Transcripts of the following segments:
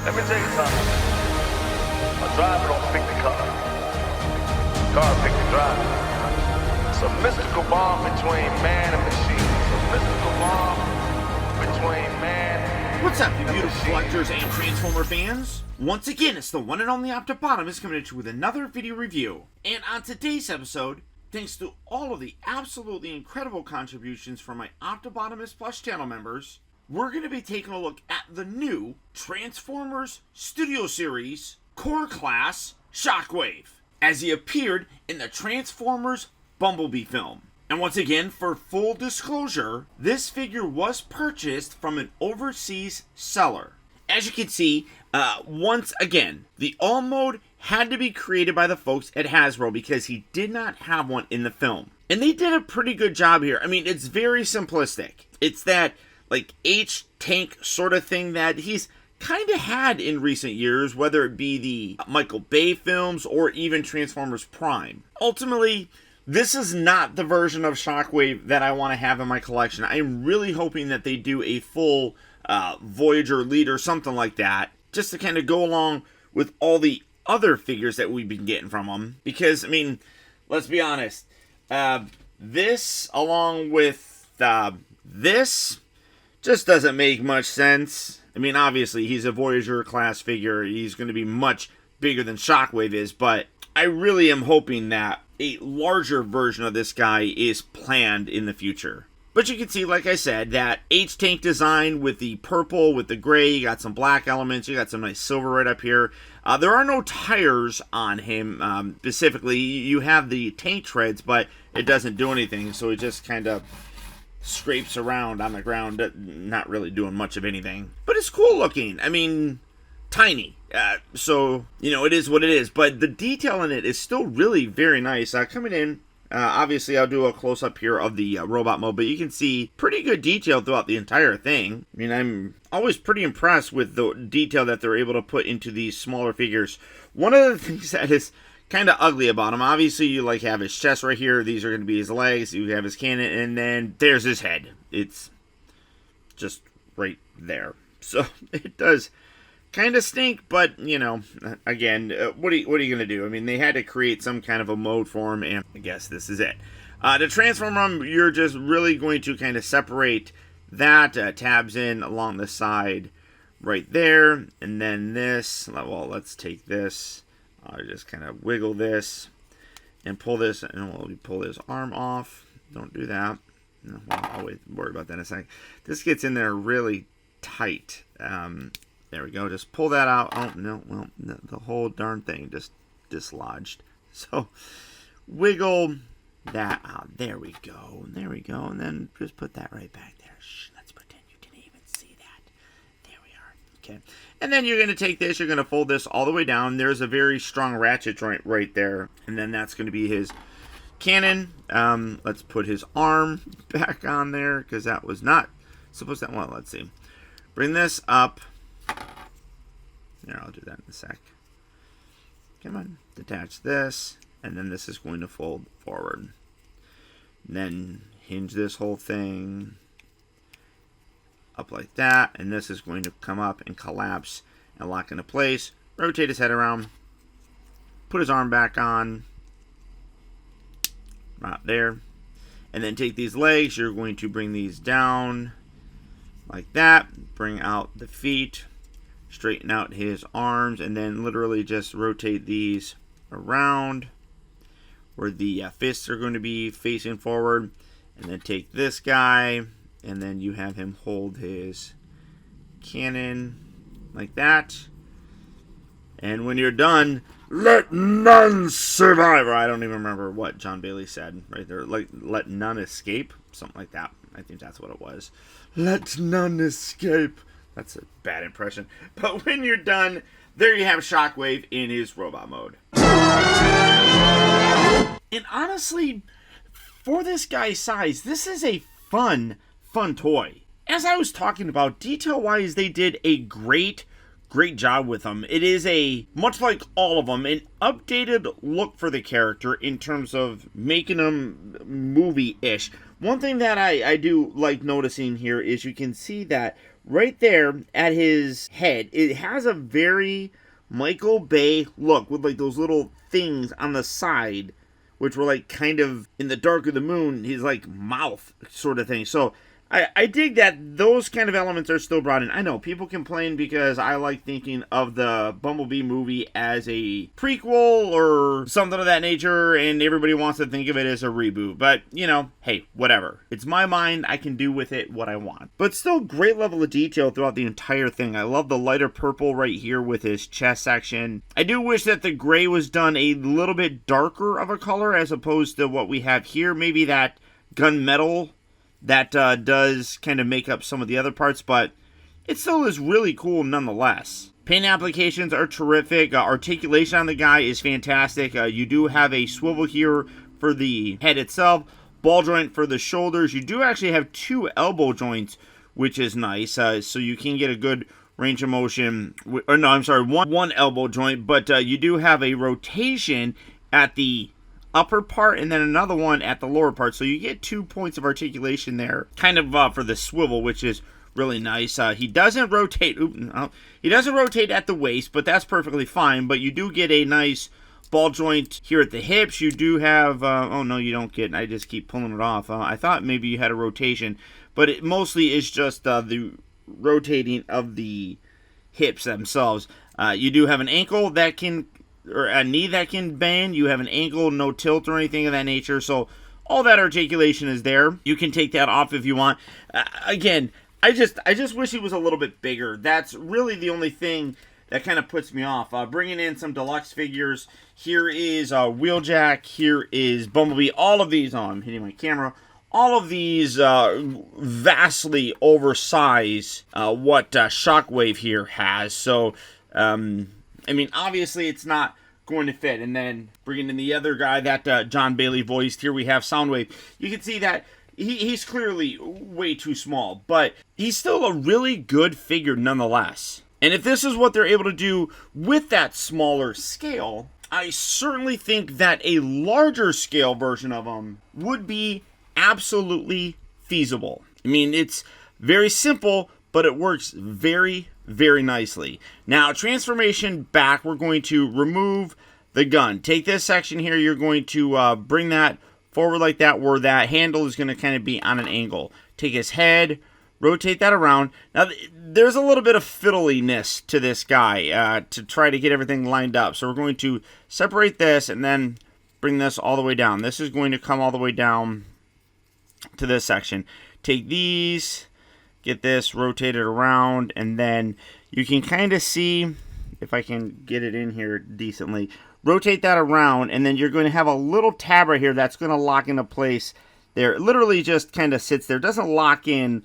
Let me tell you something. A driver don't pick the car. Car pick the driver. It's a mystical bond between man and machine. It's a mystical bond between man. What's up, you beautiful collectors and Transformer fans? Once again, it's the one and only Optibotimus coming at you with another video review. And on today's episode, thanks to all of the absolutely incredible contributions from my Optibotimus Plus channel members, we're going to be taking a look at the new Transformers Studio Series Core Class Shockwave, as he appeared in the Transformers Bumblebee film. And once again, for full disclosure, this figure was purchased from an overseas seller. As you can see, once again, the All Mode had to be created by the folks at Hasbro because he did not have one in the film. And they did a pretty good job here. I mean, it's very simplistic. It's that like H-Tank sort of thing that he's kind of had in recent years, whether it be the Michael Bay films or even Transformers Prime. Ultimately, this is not the version of Shockwave that I want to have in my collection. I'm really hoping that they do a full Voyager lead or something like that, just to kind of go along with all the other figures that we've been getting from them. Because, I mean, let's be honest, this along with this just doesn't make much sense. I mean, obviously, he's a Voyager class figure. He's going to be much bigger than Shockwave is, but I really am hoping that a larger version of this guy is planned in the future. But you can see, like I said, that H-Tank design with the purple, with the gray, you got some black elements, you got some nice silver right up here. There are no tires on him, specifically. You have the tank treads, but it doesn't do anything, so it just kind of scrapes around on the ground, not really doing much of anything. But it's cool looking. I mean, tiny. So, you know, it is what it is. But the detail in it is still really very nice. Coming in, obviously I'll do a close-up here of the robot mode, but you can see pretty good detail throughout the entire thing. I mean, I'm always pretty impressed with the detail that they're able to put into these smaller figures. One of the things that is kind of ugly about him, obviously you like have his chest right here, these are going to be his legs, you have his cannon, and then there's his head. It's just right there. So it does kind of stink, but you know, again, what are you going to do? I mean, they had to create some kind of a mode for him, and I guess this is it. To transform him, you're just really going to kind of separate that, tabs in along the side right there, and then this, well, let's take this, just kind of wiggle this, and pull this, and we'll pull his arm off. Don't do that. No, well, I'll worry about that in a second. This gets in there really tight. There we go. Just pull that out. Oh, no. Well, the whole darn thing just dislodged. So, wiggle that out. There we go. There we go. And then just put that right back there. Shh, let's pretend you didn't even see that. There we are. Okay. And then you're going to take this. You're going to fold this all the way down. There's a very strong ratchet joint right there. And then that's going to be his cannon. Let's put his arm back on there because that was not supposed to. Well, let's see. Bring this up. There, I'll do that in a sec. Come on, detach this, and then this is going to fold forward. And then hinge this whole thing up like that, and this is going to come up and collapse and lock into place. Rotate his head around, put his arm back on, right there, and then take these legs. You're going to bring these down like that, bring out the feet, straighten out his arms, and then literally just rotate these around where the fists are going to be facing forward, and then take this guy, and then you have him hold his cannon like that. And when you're done, let none survive. Or I don't even remember what John Bailey said right there. Like, let none escape, something like that. I think that's what it was. Let none escape. That's a bad impression. But when you're done, there you have Shockwave in his robot mode. And honestly, for this guy's size, this is a fun toy. As I was talking about, detail-wise, they did a great job with him. It is a, much like all of them, an updated look for the character in terms of making him movie-ish. One thing that I do like noticing here is you can see that right there at his head, it has a very Michael Bay look with like those little things on the side, which were like kind of in the dark of the moon, his like mouth sort of thing. So I dig that those kind of elements are still brought in. I know people complain because I like thinking of the Bumblebee movie as a prequel or something of that nature, and everybody wants to think of it as a reboot. But, you know, hey, whatever. It's my mind. I can do with it what I want. But still, great level of detail throughout the entire thing. I love the lighter purple right here with his chest section. I do wish that the gray was done a little bit darker of a color as opposed to what we have here. Maybe that gunmetal that does kind of make up some of the other parts, but it still is really cool nonetheless. Paint applications are terrific. Articulation on the guy is fantastic. You do have a swivel here for the head itself, ball joint for the shoulders. You do actually have 2 elbow joints, which is nice, so you can get a good range of motion. Or no, I'm sorry, one elbow joint, but you do have a rotation at the upper part and then another one at the lower part, so you get 2 points of articulation there, kind of for the swivel, which is really nice. He doesn't rotate. He doesn't rotate at the waist, but that's perfectly fine. But you do get a nice ball joint here at the hips. You do have. Oh no, you don't get. I just keep pulling it off. I thought maybe you had a rotation, but it mostly is just the rotating of the hips themselves. You do have an ankle that can, or a knee that can bend. You have an ankle, no tilt or anything of that nature. So all that articulation is there. You can take that off if you want. Again, I just wish he was a little bit bigger. That's really the only thing that kind of puts me off. Bringing in some deluxe figures. Here is Wheeljack. Here is Bumblebee. All of these, I'm hitting my camera. All of these vastly oversize what Shockwave here has. So, I mean, obviously it's not going to fit. And then bringing in the other guy that John Bailey voiced, here we have Soundwave. You can see that he's clearly way too small, but he's still a really good figure nonetheless. And if this is what they're able to do with that smaller scale, I certainly think that a larger scale version of him would be absolutely feasible. I mean, it's very simple, but it works very, very nicely. Now, transformation back, we're going to remove the gun. Take this section here, you're going to bring that forward like that, where that handle is going to kind of be on an angle. Take his head, rotate that around. Now, there's a little bit of fiddliness to this guy to try to get everything lined up. So we're going to separate this and then bring this all the way down. This is going to come all the way down to this section. Take these, get this rotated around, and then you can kind of see, if I can get it in here decently, rotate that around, and then you're going to have a little tab right here that's going to lock into place there. It literally just kind of sits there. It doesn't lock in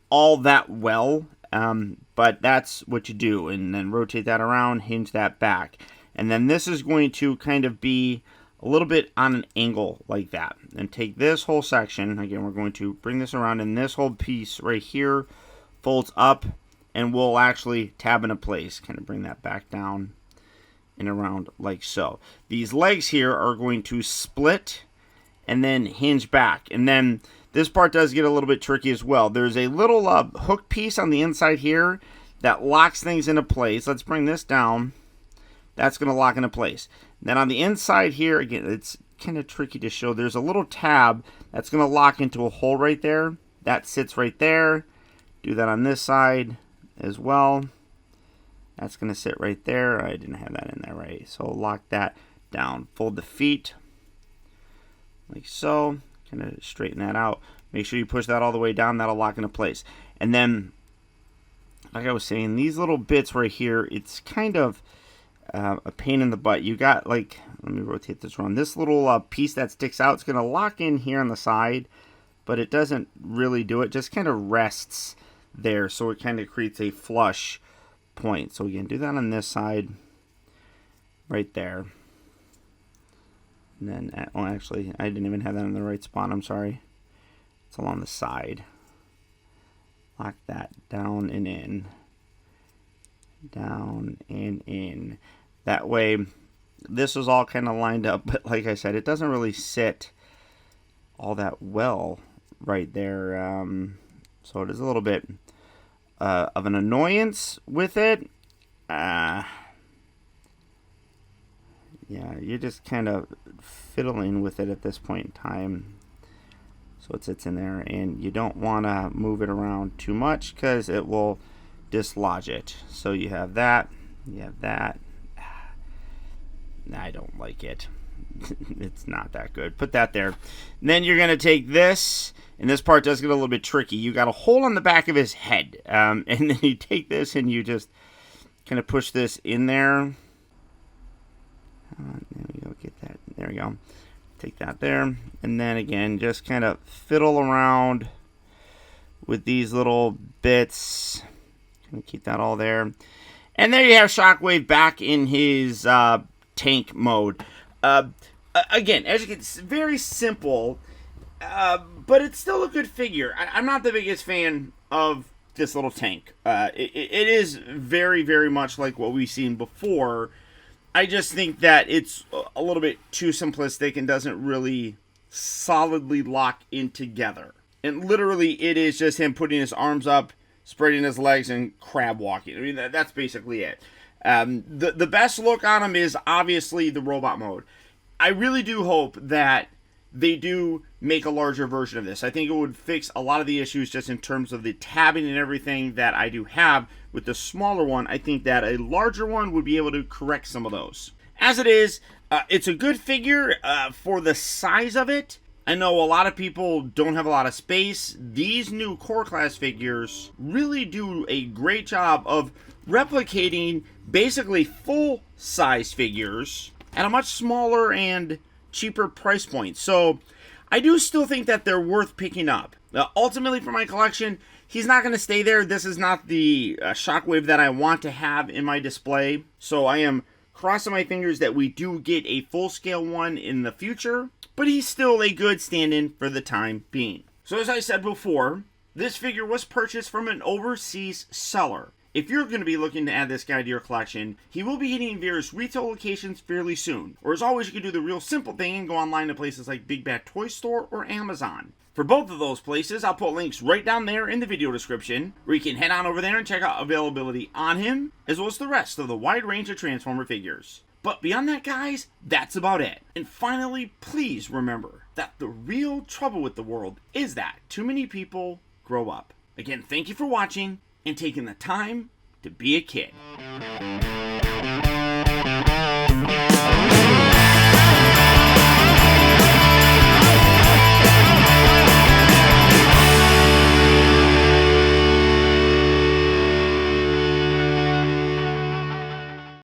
all that well, but that's what you do. And then rotate that around, hinge that back. And then this is going to kind of be a little bit on an angle like that. And take this whole section, again, we're going to bring this around, and this whole piece right here folds up, and we'll actually tab into place. Kind of bring that back down and around like so. These legs here are going to split and then hinge back. And then this part does get a little bit tricky as well. There's a little hook piece on the inside here that locks things into place. Let's bring this down. That's going to lock into place. Then on the inside here, again, it's kind of tricky to show. There's a little tab that's going to lock into a hole right there. That sits right there. Do that on this side as well. That's going to sit right there. I didn't have that in there, right? So lock that down. Fold the feet like so. Kind of straighten that out. Make sure you push that all the way down. That'll lock into place. And then, like I was saying, these little bits right here, it's kind of a pain in the butt. You got, like, let me rotate this around. This little piece that sticks out, it's going to lock in here on the side, but it doesn't really do it. Just kind of rests there, so it kind of creates a flush point. So again, do that on this side right there. And then, well, actually, I didn't even have that in the right spot. I'm sorry. It's along the side. Lock that down and in. Down and in. That way, this is all kind of lined up. But like I said, it doesn't really sit all that well right there. So it is a little bit of an annoyance with it. Yeah, you're just kind of fiddling with it at this point in time. So it sits in there, and you don't want to move it around too much because it will dislodge it. So you have that, you have that. I don't like it. It's not that good. Put that there. And then you're going to take this, and this part does get a little bit tricky. You got a hole on the back of his head, and then you take this and you just kind of push this in there. There we go. Get that. There we go. Take that there, and then again, just kind of fiddle around with these little bits. Keep that all there, and there you have Shockwave back in his tank mode. Again, as you can see, very simple, but it's still a good figure. I'm not the biggest fan of this little tank. It is very, very much like what we've seen before. I just think that it's a little bit too simplistic and doesn't really solidly lock in together. And literally, it is just him putting his arms up, spreading his legs, and crab walking. I mean, that's basically it. The best look on him is obviously the robot mode. I really do hope that they do make a larger version of this. I think it would fix a lot of the issues just in terms of the tabbing and everything that I do have with the smaller one. I think that a larger one would be able to correct some of those. As it is, it's a good figure for the size of it. I know a lot of people don't have a lot of space. These new core class figures really do a great job of replicating basically full size figures at a much smaller and cheaper price point. So I do still think that they're worth picking up. Ultimately, for my collection, he's not going to stay there. This is not the Shockwave that I want to have in my display. So I am crossing my fingers that we do get a full-scale one in the future. But he's still a good stand-in for the time being. So as I said before, this figure was purchased from an overseas seller. If you're going to be looking to add this guy to your collection, he will be hitting various retail locations fairly soon. Or as always, you can do the real simple thing and go online to places like Big Bad Toy Store or Amazon. For both of those places, I'll put links right down there in the video description, where you can head on over there and check out availability on him, as well as the rest of the wide range of Transformer figures. But beyond that, guys, that's about it. And finally, please remember that the real trouble with the world is that too many people grow up. Again, thank you for watching and taking the time to be a kid.